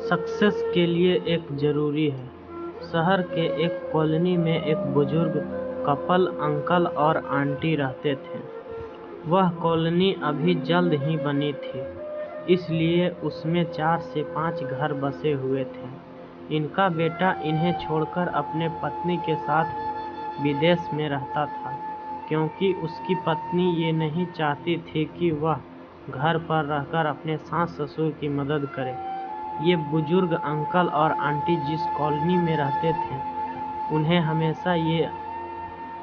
Success के लिए एक ज़रूरी है। शहर के एक कॉलोनी में एक बुजुर्ग कपल अंकल और आंटी रहते थे। वह कॉलोनी अभी जल्द ही बनी थी, इसलिए उसमें 4 से 5 घर बसे हुए थे। इनका बेटा इन्हें छोड़कर अपने पत्नी के साथ विदेश में रहता था, क्योंकि उसकी पत्नी ये नहीं चाहती थी कि वह घर पर रहकर अपने सास ससुर की मदद करे। ये बुजुर्ग अंकल और आंटी जिस कॉलोनी में रहते थे, उन्हें हमेशा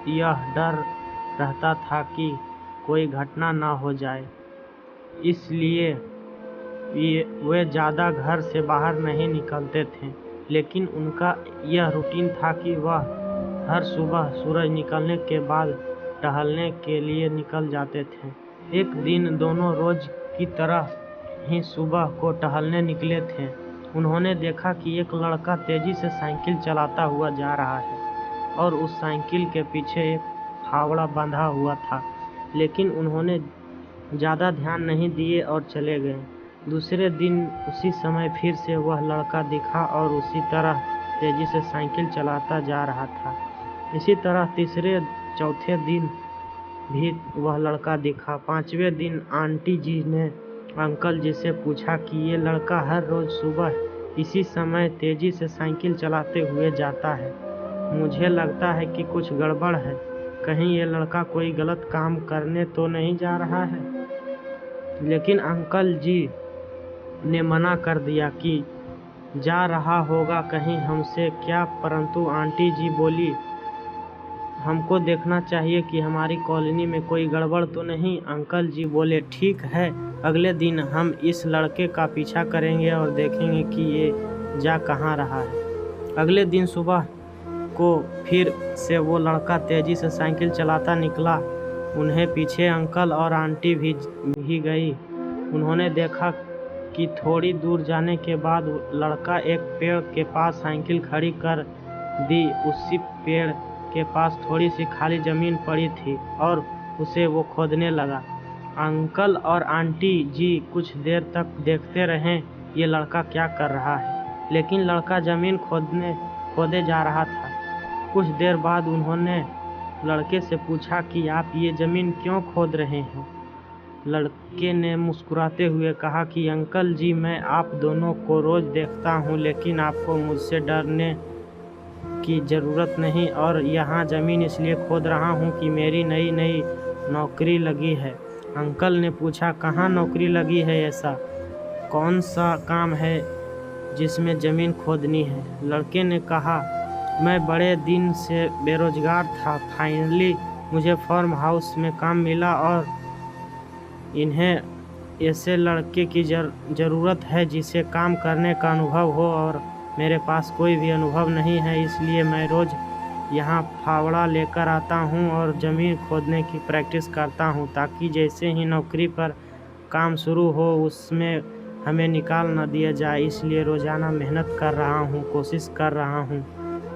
यह डर रहता था कि कोई घटना ना हो जाए, इसलिए वे ज़्यादा घर से बाहर नहीं निकलते थे। लेकिन उनका यह रूटीन था कि वह हर सुबह सूरज निकलने के बाद टहलने के लिए निकल जाते थे। एक दिन दोनों रोज की तरह ही सुबह को टहलने निकले थे। उन्होंने देखा कि एक लड़का तेजी से साइकिल चलाता हुआ जा रहा है और उस साइकिल के पीछे एक फावड़ा बंधा हुआ था, लेकिन उन्होंने ज़्यादा ध्यान नहीं दिए और चले गए। दूसरे दिन उसी समय फिर से वह लड़का दिखा और उसी तरह तेजी से साइकिल चलाता जा रहा था। इसी तरह तीसरे चौथे दिन भी वह लड़का दिखा। 5वें दिन आंटी जी ने अंकल जी से पूछा कि ये लड़का हर रोज सुबह इसी समय तेजी से साइकिल चलाते हुए जाता है। मुझे लगता है कि कुछ गड़बड़ है। कहीं ये लड़का कोई गलत काम करने तो नहीं जा रहा है? लेकिन अंकल जी ने मना कर दिया कि जा रहा होगा कहीं हमसे क्या। परंतु आंटी जी बोली, हमको देखना चाहिए कि हमारी कॉलोनी में कोई गड़बड़ तो नहीं। अंकल जी बोले, ठीक है, अगले दिन हम इस लड़के का पीछा करेंगे और देखेंगे कि ये जा कहाँ रहा है। अगले दिन सुबह को फिर से वो लड़का तेजी से साइकिल चलाता निकला। उन्हें पीछे अंकल और आंटी भी गई। उन्होंने देखा कि थोड़ी दूर जाने के बाद लड़का एक पेड़ के पास साइकिल खड़ी कर दी। उसी पेड़ के पास थोड़ी सी खाली जमीन पड़ी थी और उसे वो खोदने लगा। अंकल और आंटी जी कुछ देर तक देखते रहे ये लड़का क्या कर रहा है, लेकिन लड़का जमीन खोदे जा रहा था। कुछ देर बाद उन्होंने लड़के से पूछा कि आप ये जमीन क्यों खोद रहे हैं? लड़के ने मुस्कुराते हुए कहा कि अंकल जी, मैं आप दोनों को रोज देखता हूँ, लेकिन आपको मुझसे डरने की ज़रूरत नहीं, और यहाँ ज़मीन इसलिए खोद रहा हूँ कि मेरी नई नौकरी लगी है। अंकल ने पूछा, कहाँ नौकरी लगी है? ऐसा कौन सा काम है जिसमें ज़मीन खोदनी है? लड़के ने कहा, मैं बड़े दिन से बेरोजगार था। फाइनली मुझे फार्म हाउस में काम मिला और इन्हें ऐसे लड़के की ज़रूरत है जिसे काम करने का अनुभव हो, और मेरे पास कोई भी अनुभव नहीं है, इसलिए मैं रोज़ यहाँ फावड़ा लेकर आता हूँ और ज़मीन खोदने की प्रैक्टिस करता हूँ, ताकि जैसे ही नौकरी पर काम शुरू हो उसमें हमें निकाल न दिया जाए। इसलिए रोज़ाना मेहनत कर रहा हूँ, कोशिश कर रहा हूँ।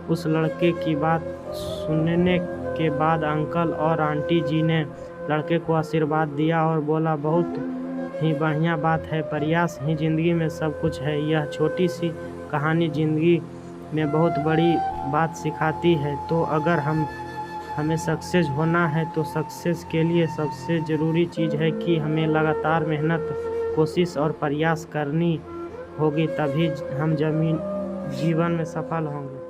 उस लड़के की बात सुनने के बाद अंकल और आंटी जी ने लड़के को आशीर्वाद दिया और बोला, बहुत ही बढ़िया बात है, प्रयास ही ज़िंदगी में सब कुछ है। यह छोटी सी कहानी ज़िंदगी में बहुत बड़ी बात सिखाती है। तो अगर हमें सक्सेस होना है तो सक्सेस के लिए सबसे ज़रूरी चीज़ है कि हमें लगातार मेहनत, कोशिश और प्रयास करनी होगी, तभी हम जीवन में सफल होंगे।